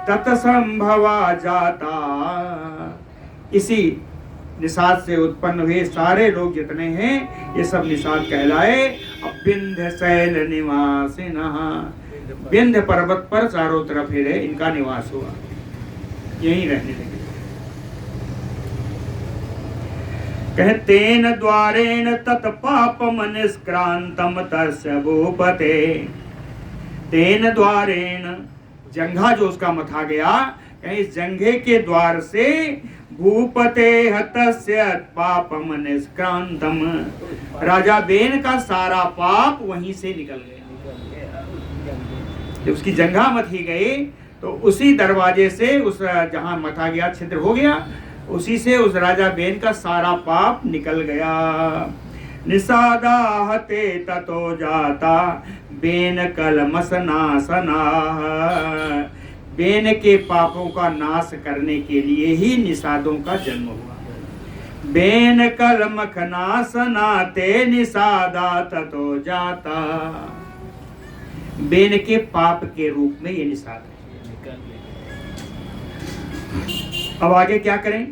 Speaker 1: तत्संभवा जाता, इसी निषाद से उत्पन्न हुए सारे लोग जितने हैं, ये सब निषाद कहलाए। अब विंध्य शैल निवासिनः, विंध्य पर्वत पर चारों तरफ ही रहे, इनका निवास हुआ, यहीं रहने लगे। कहतेन द्वारेण तत् पापम निष्क्रांतम तस्य भूपते। तेन द्वारेण, जंघा जो उसका मथा गया, इस जंघे के द्वार से भूपते हतस्य पापम निष्क्रांतम, राजा बेन का सारा पाप वहीं से निकल गया। जब उसकी जंघा मथी गई तो उसी दरवाजे से, उस जहां मथा गया छिद्र हो गया, उसी से उस राजा बेन का सारा पाप निकल गया। निषादाहते ततो जाता बेन कलमसनासना, बेन के पापों का नाश करने के लिए ही निषादों का जन्म हुआ। बेन कलमखनासना ते निषादा ततो जाता, बेन के पाप के रूप में ये निषाद है। अब आगे क्या करें?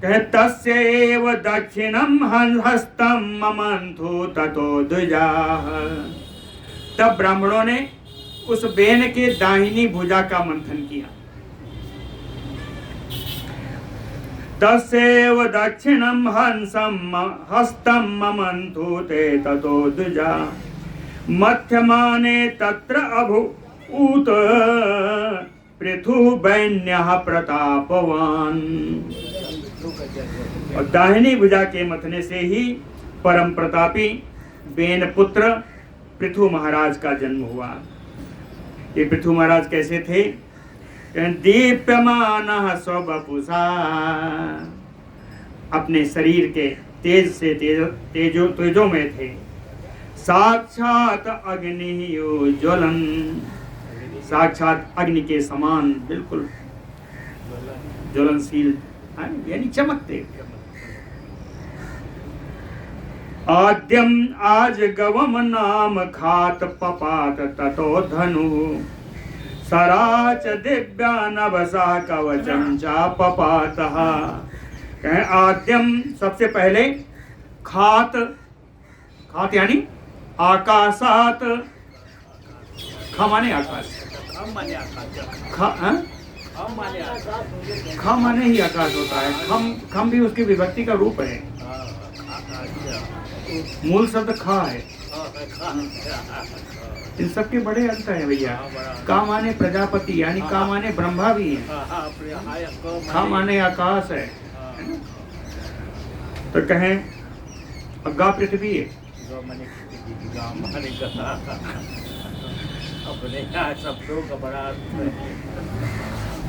Speaker 1: कहे तस्य एव दक्षिणम हस्तं ममंथु ततो द्विजाः। तब ब्राह्मणों ने उस बेन के दाहिनी भुजा का मंथन किया। तस्यैव दक्षिणम हस्तं ममंथु ते ततो द्विजाः। मध्यमाने तत्र अभूत पृथुवैन्यः प्रतापवान। और दाहिनी भुजा के मथने से ही परम प्रतापी बेन पुत्र पृथु महाराज का जन्म हुआ। ये पृथु महाराज कैसे थे? दीप्यमानः स्ववपुषा, अपने शरीर के तेज से तेजो में थे। साक्षात अग्नि ज्वलन, साक्षात अग्नि के समान बिल्कुल ज्वलनशील, यानी चमकते। आद्यम आज गवम नाम खात पपात ततो धनु, सराच दिव्या नभसा कवचम चा पपातः। आद्यम सबसे पहले, खात, खात यानी आकाशात, खा माने आकाश, खम माने ही आकाश होता है। खम भी उसकी विभक्ति का रूप है, मूल शब्द खा है। इन सबके बड़े अंतर है भैया। का माने प्रजापति, यानी का माने ब्रह्मा भी है, खा माने आकाश है। तो कहें अग्गा पृथ्वी है।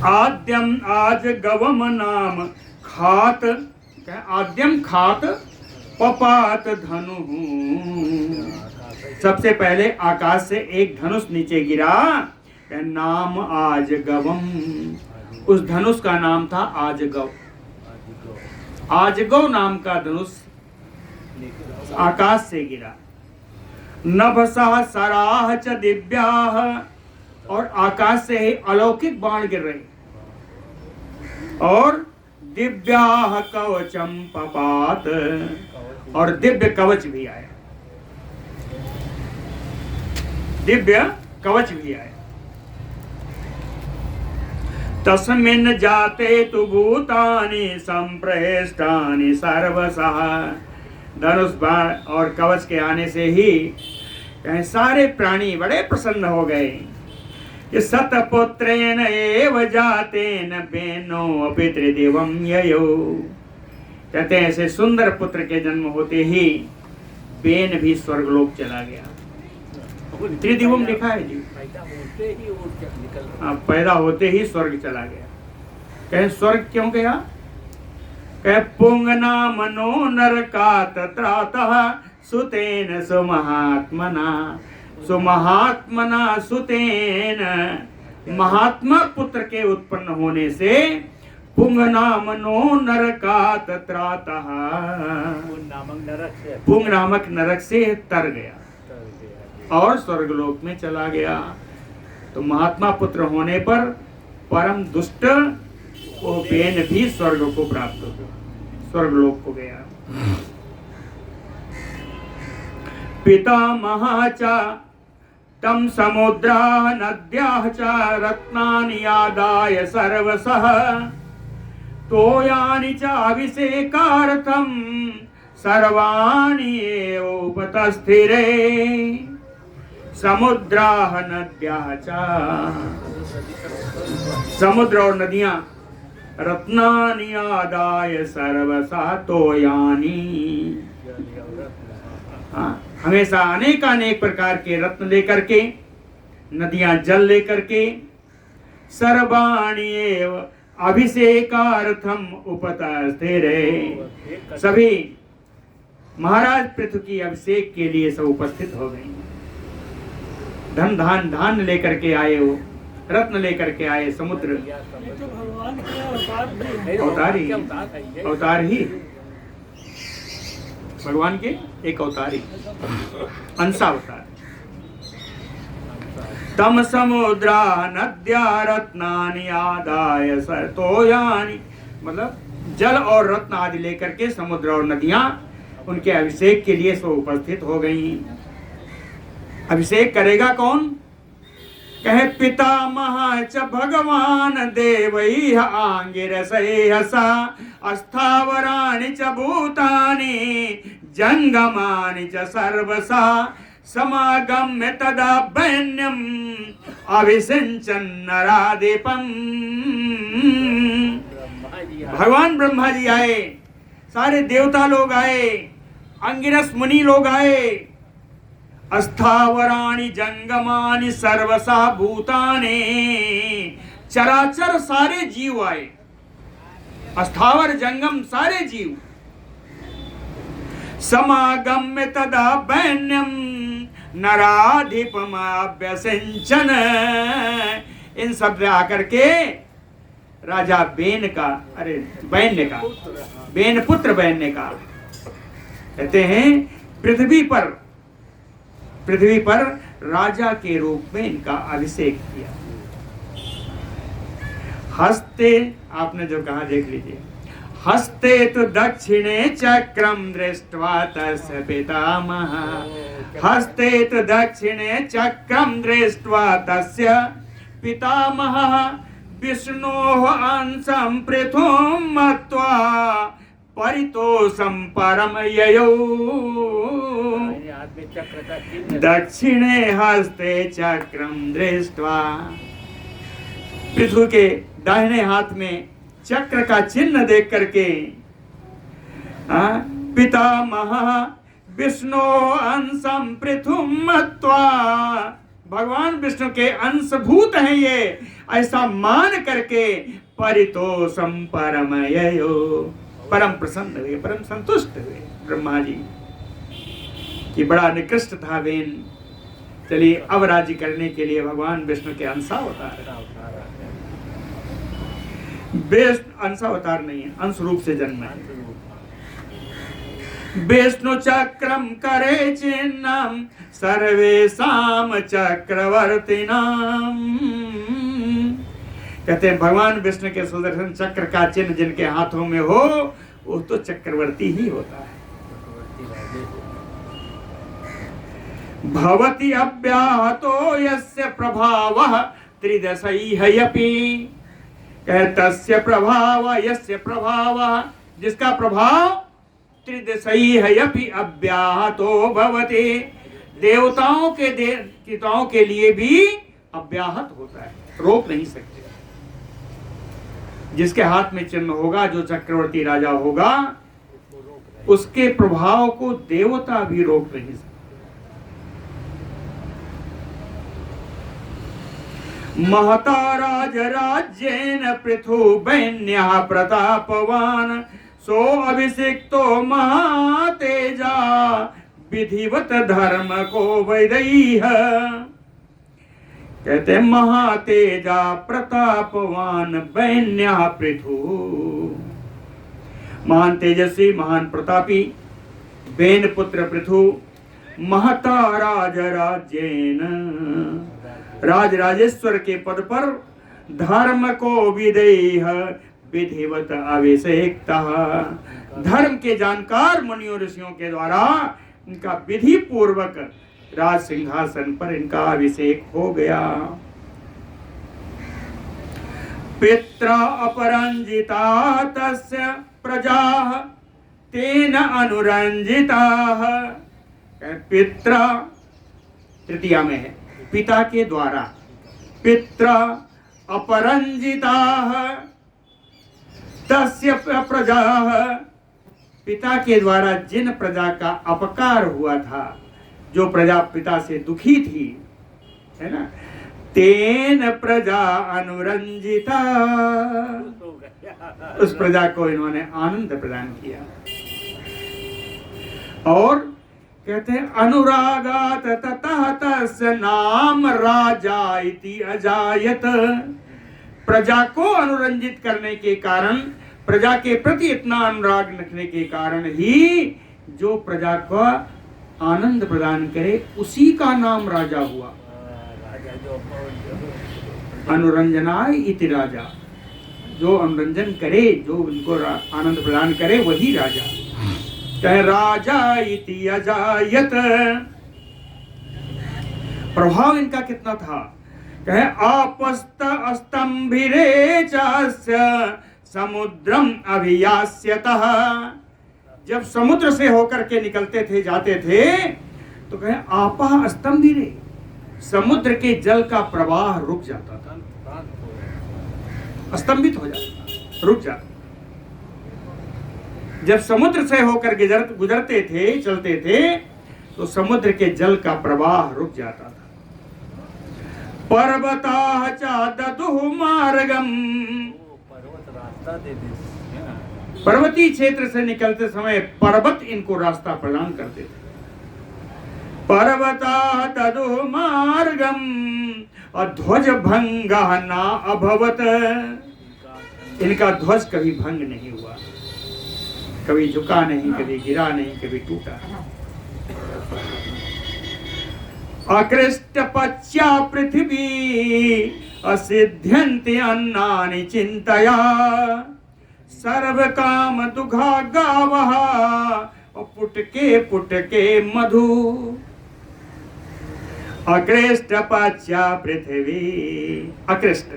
Speaker 1: आद्यम आज गवम नाम खात, आद्यम खात पपात धनु, सबसे पहले आकाश से एक धनुष नीचे गिरा, नाम आज गवम, उस धनुष का नाम था आजगव। आजगव नाम का धनुष आकाश से गिरा। नभसा सराह च दिव्याः, और आकाश से ही अलौकिक बाण गिर रहे, और दिव्याः कवचम पपात, और दिव्य कवच भी आया, दिव्य कवच भी आया। तस्मिन् जाते तु भूतानि संप्रहिष्टानि सर्वशः, धनुष बाण और कवच के आने से ही सारे प्राणी बड़े प्रसन्न हो गए। कि सतपुत्रेण एव जातेन बेनो पितृदेवं ययो, कहते हैं ऐसे सुंदर पुत्र के जन्म होते ही बेन भी स्वर्गलोक चला गया। त्रिदिवम लिखा है जी, पैदा होते ही स्वर्ग चला गया। कहे स्वर्ग क्यों गया? कहे पुंगना मनो नरकात त्रातः सुतेन सुमहात्मना, सुमहात्मना सुतेन, महात्मा पुत्र के उत्पन्न होने से पुंगना मनो नरकात त्रातः, पुंग नामक नरक से तर गया और स्वर्गलोक में चला गया। तो महात्मा पुत्र होने पर परम दुष्ट वो बेन भी स्वर्ग को प्राप्त हो गया, स्वर्गलोक को गया। पितामहः च तं समुद्राः नद्याः च रत्नानि आदाय सर्वशः तोयानि च अभिषेकार्थं सर्वाणि एव उपतस्थिरे समुद्राः नद्याः च समुद्र और नदियां रत्नानि आदाय सर्वशः तोयानि हमेशा अनेक अनेक प्रकार के रत्न लेकर के नदियां जल लेकर के सर्वाणि एव अभिषेकार्थम उपस्थिरे सभी महाराज पृथु की अभिषेक के लिए सब उपस्थित हो गए। धन धान धान लेकर के आए हो, रत्न लेकर के आए। समुद्र अवतार ही भगवान के एक अवतार ही अंशावतार। तम समुद्रा नद्या रत्नानि आदाय तोयानि मतलब जल और रत्न आदि लेकर के समुद्र और नदियां उनके अभिषेक के लिए सब उपस्थित हो गई। अभिषेक करेगा कौन? कहे पितामह च भगवान देवैः आंगिरसैः सा अस्थावराणि च भूतानि जंगमानि च सर्वसा समागम्य तदा वैन्यम अभिषिंचन नरादीपम। भगवान ब्रह्मा जी आए, सारे देवता लोग आए, अंगिरस मुनि लोग आए, अस्थावराणि जंगमानि सर्वसा भूतानि चराचर सारे जीव आए, अस्थावर जंगम सारे जीव। समागम्य तदा वैन्यम नराधिपमाभ्यसिंचन। इन सब आकर के राजा बेन का वैन्य का बेन पुत्र वैन्य का कहते हैं पृथ्वी पर राजा के रूप में इनका अभिषेक किया। हस्ते आपने जो कहा देख लीजिए। हस्ते तो दक्षिणे चक्रम दृष्ट्वा तस्य पितामहः। हस्ते तो दक्षिणे चक्रम दृष्ट्वा तस्य पितामहः विष्णोः अंशं पृथुं मत्वा परितोषं परम ययौ। दक्षिणे हस्ते चक्रम दृष्ट्वा पृथु के दाहिने हाथ में चक्र का चिन्ह देख करके पितामहः विष्णु अंशं पृथुं मत्वा भगवान विष्णु के अंशभूत हैं ये ऐसा मान करके परितोषं परम ययो परम प्रसन्न हुए, परम संतुष्ट हुए ब्रह्मा जी कि बड़ा निकृष्ट था वेन। चलिए अब राज्य करने के लिए भगवान विष्णु के अंशावतार अंशावतार नहीं है, अंश रूप से जन्म है। विष्णु चक्रम करे चिन्हम सर्वेशाम चक्रवर्तिनाम। कहते हैं भगवान विष्णु के सुदर्शन चक्र का चिन्ह जिनके हाथों में हो वो तो चक्रवर्ती ही होता है। भवति अव्याहतो यस्य प्रभावः त्रिदशैह्यपि। तस्य प्रभाव यस्य प्रभाव जिसका प्रभाव त्रिदशैह्यपि अव्याहतो भवति। देवताओं के लिए भी अव्याहत होता है, रोक नहीं सकते। जिसके हाथ में चिन्ह होगा, जो चक्रवर्ती राजा होगा, उसके प्रभाव को देवता भी रोक नहीं सकते। महता राजराज्येन पृथु वैन्यः प्रतापवान सो अभिषिक्तो महातेजा विधिवत धर्म को वैदैः। कहते महातेजा प्रतापवान वैन्यः पृथु, महान तेजस्वी महान प्रतापी वैन पुत्र पृथु महता राजराज्येन राजराजेश्वर के पद पर धर्म को विदेह विधिवत अभिषेकतः। धर्म के जानकार मुनियों ऋषियों के द्वारा इनका विधि पूर्वक राज सिंहासन पर इनका अभिषेक हो गया। पित्र अपरंजिता तस्य प्रजा तेन अनुरंजिता। पित्र तृतीया में है, पिता के द्वारा। पित्र अपरंजिता तस्य प्रजा, पिता के द्वारा जिन प्रजा का अपकार हुआ था, जो प्रजा पिता से दुखी थी, है ना, तेन प्रजा अनुरंजिता, उस प्रजा को इन्होंने आनंद प्रदान किया। और कहते हैं अनुरागात ततः तस्य नाम राजा इति अजायत। प्रजा को अनुरंजित करने के कारण, प्रजा के प्रति इतना अनुराग रखने के कारण ही जो प्रजा को आनंद प्रदान करे उसी का नाम राजा हुआ। अनुरंजनाय इति राजा, जो अनुरंजन करे, जो उनको आनंद प्रदान करे वही राजा। कहे राजा इति अजायत, प्रभाव इनका कितना था। कहे आपस्त अस्तंभिरे चास्य समुद्रम अभियास्यतः, जब समुद्र से होकर के निकलते थे, जाते थे, तो कहे आपः अस्तंभिरे, समुद्र के जल का प्रवाह रुक जाता था, अस्तंभित हो जाता, रुक जाता। जब समुद्र से होकर गुजरते थे, चलते थे, तो समुद्र के जल का प्रवाह रुक जाता था। पर्वताः च ददुः मार्गम, पर्वतीय क्षेत्र से निकलते समय पर्वत इनको रास्ता प्रदान करते थे। पर्वताः ददुः मार्गम ध्वज भंगः न अभवत्, इनका ध्वज कभी भंग नहीं हुआ, कभी झुका नहीं, कभी गिरा नहीं, कभी टूटा। अकृष्ट पच्या पृथ्वी असिध्यन्ति अन्नानि चिन्तया, सर्व काम दुघा गावः पुटके मधु। अकृष्ट पच्या पृथ्वी, अकृष्ट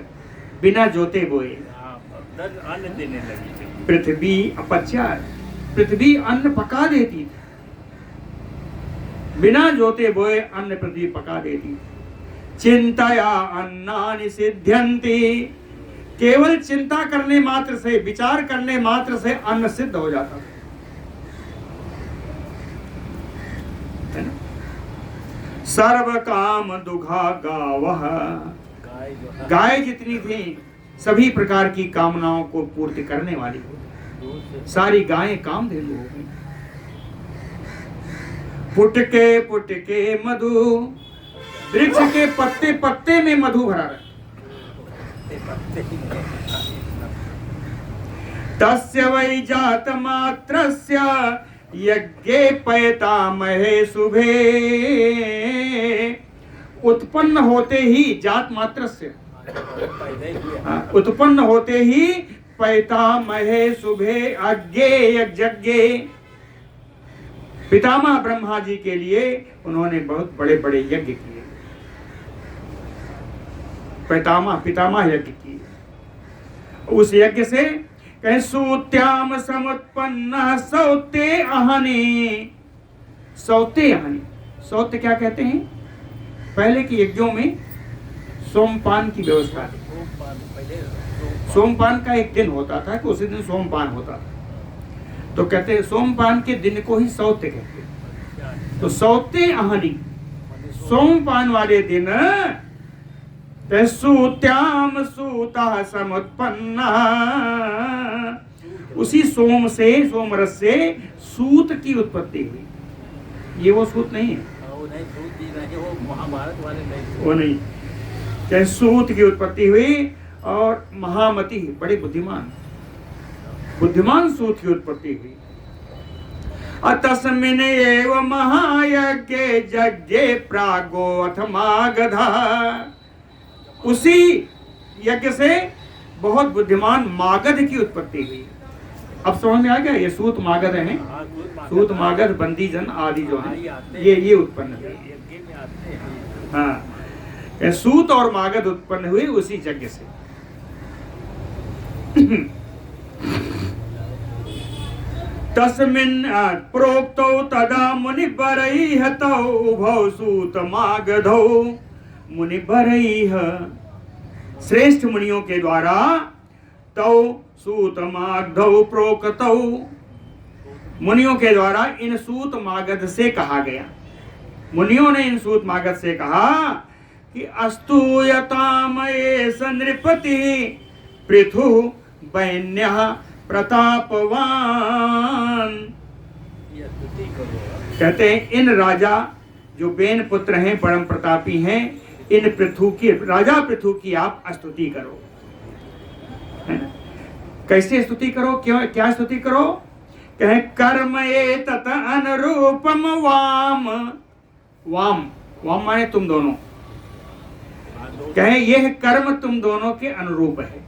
Speaker 1: बिना जोते बोए,
Speaker 2: अन्न देने लगी।
Speaker 1: पृथ्वी अपच्या, पृथ्वी अन्न पका देती, बिना जोते बोए अन्न पृथ्वी पका देती। चिंतया अन्नानि सिद्ध्यन्ति, केवल चिंता करने मात्र से, विचार करने मात्र से अन्न सिद्ध हो जाता है ना? सर्व काम दुघा गावः, गाय जितनी थी सभी प्रकार की कामनाओं को पूर्ति करने वाली, सारी गायें कामधेनु हो गई। पुटके मधु, वृक्ष के पत्ते पत्ते में मधु भरा रहे। तस्य वै जात मात्रस्य यज्ञे पयतामहे शुभे, उत्पन्न होते ही जात मात्र से, उत्पन्न होते ही पयतामहे शुभे अज्ञे यज्ञे, पितामह ब्रह्मा जी के लिए उन्होंने बहुत बड़े बड़े यज्ञ किए, पितामह यज्ञ किए। उस यज्ञ से कहीं सूत्याम समुत्पन्न सौते अहनि, सौते अहनि, सौते क्या कहते हैं? पहले के यज्ञों में सोमपान की व्यवस्था थी। सोमपान का एक दिन होता था कि उसी दिन सोमपान होता था, तो कहते हैं सोमपान के दिन को ही सौते कहते हैं। तो सौते अहनि, सोमपान वाले दिन सूत्याम सूता समुत्पन्न, उसी सोम से, सोमरस से सूत की उत्पत्ति हुई। ये वो सूत नहीं है,
Speaker 2: वो महाभारत वाले नहीं,
Speaker 1: वो नहीं, चाहे सूत की उत्पत्ति हुई। और महामति, बड़े बुद्धिमान सूत की उत्पत्ति हुई। अतस्मिन् एव महायज्ञे यज्ञे प्रागो अथमागधा, उसी यज्ञ से बहुत बुद्धिमान मागध की उत्पत्ति हुई। अब समझ में आ गया, ये सूत मागध है,
Speaker 2: हाँ,
Speaker 1: सूत मागध बंदीजन आदि जो
Speaker 2: हाँ,
Speaker 1: है
Speaker 2: ये आते
Speaker 1: ये उत्पन्न हुए।
Speaker 2: यज्ञ में आते हैं।
Speaker 1: हाँ, ये सूत और मागध उत्पन्न हुए उसी यज्ञ से। तस्मिन् प्रोक्तौ तदा मुनिवरैः तौ उभौ सूत मागधौ मुनिवरैः, श्रेष्ठ मुनियों के द्वारा तौ सूत मागधौ प्रोक्तौ, मुनियों के द्वारा इन सूत मागध से कहा गया। मुनियों ने इन सूत मागध से कहा कि अस्तु यतामयेष नृपति पृथु वैन्यः प्रतापवान।
Speaker 2: ये स्तुति करो।
Speaker 1: कहते हैं इन राजा जो बेन पुत्र हैं, परम प्रतापी हैं, इन पृथु की, राजा पृथु की आप स्तुति करो। है ना? कैसे स्तुति करो, क्यों, क्या स्तुति करो? कहे कर्म ये तत अनुरूपम वाम, वाम वाम माने तुम दोनों, कहे यह कर्म तुम दोनों के अनुरूप है,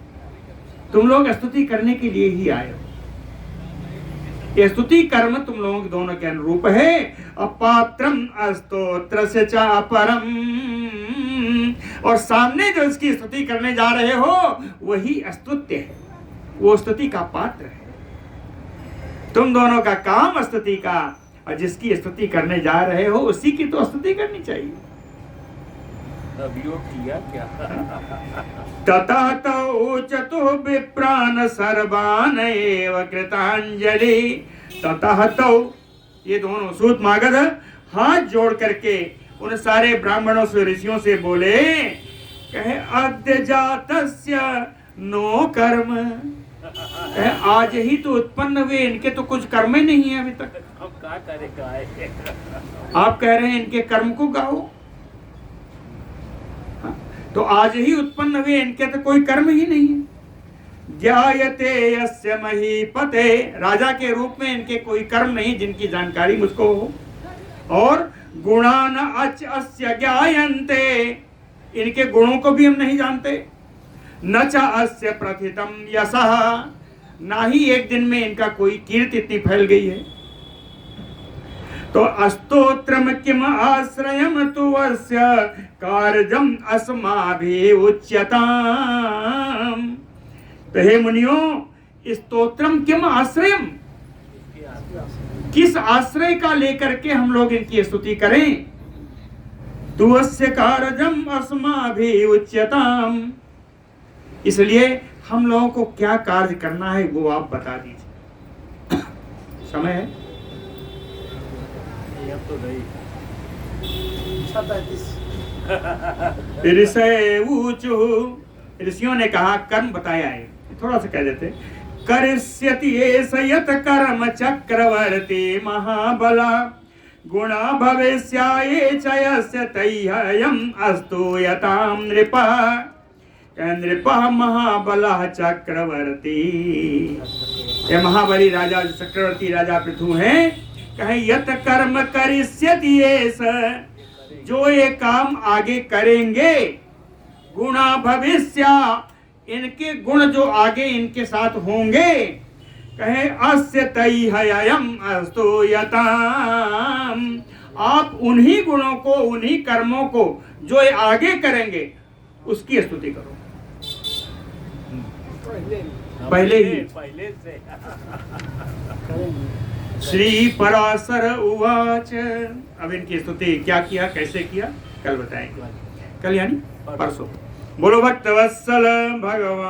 Speaker 1: तुम लोग स्तुति करने के लिए ही आए हो, ये स्तुति कर्म तुम लोगों के दोनों के अनुरूप है। अपात्रम स्तोत्रस्य च अपरम, और सामने जो इसकी स्तुति करने जा रहे हो वही स्तुत्य है, वो स्तुति का पात्र है। तुम दोनों का काम स्तुति का, और जिसकी स्तुति करने जा रहे हो उसी की तो स्तुति करनी चाहिए।
Speaker 2: अभियोग किया क्या?
Speaker 1: ततः तौ चतुः विप्रान सर्वान एव कृतांजलि। ततः तौ, ये दोनों सूत मागध हाथ जोड़ करके उन सारे ब्राह्मणों से, ऋषियों से बोले, कहे अद्य जातस्य नो कर्म, कहे आज ही तो उत्पन्न हुए, इनके तो कुछ कर्म ही नहीं है अभी तक,
Speaker 2: हम क्या करेगा?
Speaker 1: आप कह रहे हैं इनके कर्म को गाओ। हाँ, तो आज ही उत्पन्न हुए, इनके तो कोई कर्म ही नहीं है। जायते यस्य महीपते, राजा के रूप में इनके कोई कर्म नहीं जिनकी जानकारी मुझको हो। और गुणान अच अस्य ज्ञायन्ते, इनके गुणों को भी हम नहीं जानते। न च अस्य प्रथितम यशः, ना ही एक दिन में इनका कोई कीर्ति इतनी फैल गई है। तो अस्तोत्रम किम आश्रयम तु अस्य कार्यम अस्माभिः उच्यताम्। तो हे मुनियों, स्तोत्रम किम आश्रयम, किस आश्रय का लेकर के हम लोग इनकी स्तुति करें? तु अस्य कार्यम अस्माभिः उच्यताम्, इसलिए हम लोगों को क्या कार्य करना है वो आप बता दीजिए। समय है?
Speaker 2: अब तो नहीं।
Speaker 1: ऋषियों ने कहा, कर्म बताया है, थोड़ा सा कह देते। करिष्यति एष यत् कर्म चक्रवर्ती महाबला, गुणा भविष्याये च यस्य तैह्ययम् अस्तु यतां नृपः। नृपः महाबलः चक्रवर्ती, ये महाबली राजा चक्रवर्ती राजा पृथु हैं। कहे यत कर्म करिष्यति एष, जो ये काम आगे करेंगे, गुणा भविष्या, इनके गुण जो आगे इनके साथ होंगे, कहे अस्य तैह्ययम् अस्तु यताम्, आप उन्हीं गुणों को, उन्हीं कर्मों को जो ये आगे करेंगे उसकी स्तुति करो। पहले
Speaker 2: से
Speaker 1: श्री पराशर उवाच। अब इनकी स्तुति क्या किया, कैसे किया, कल बताएंगे। कल यानी परसों। बोलो भक्तवत्सल भगवान।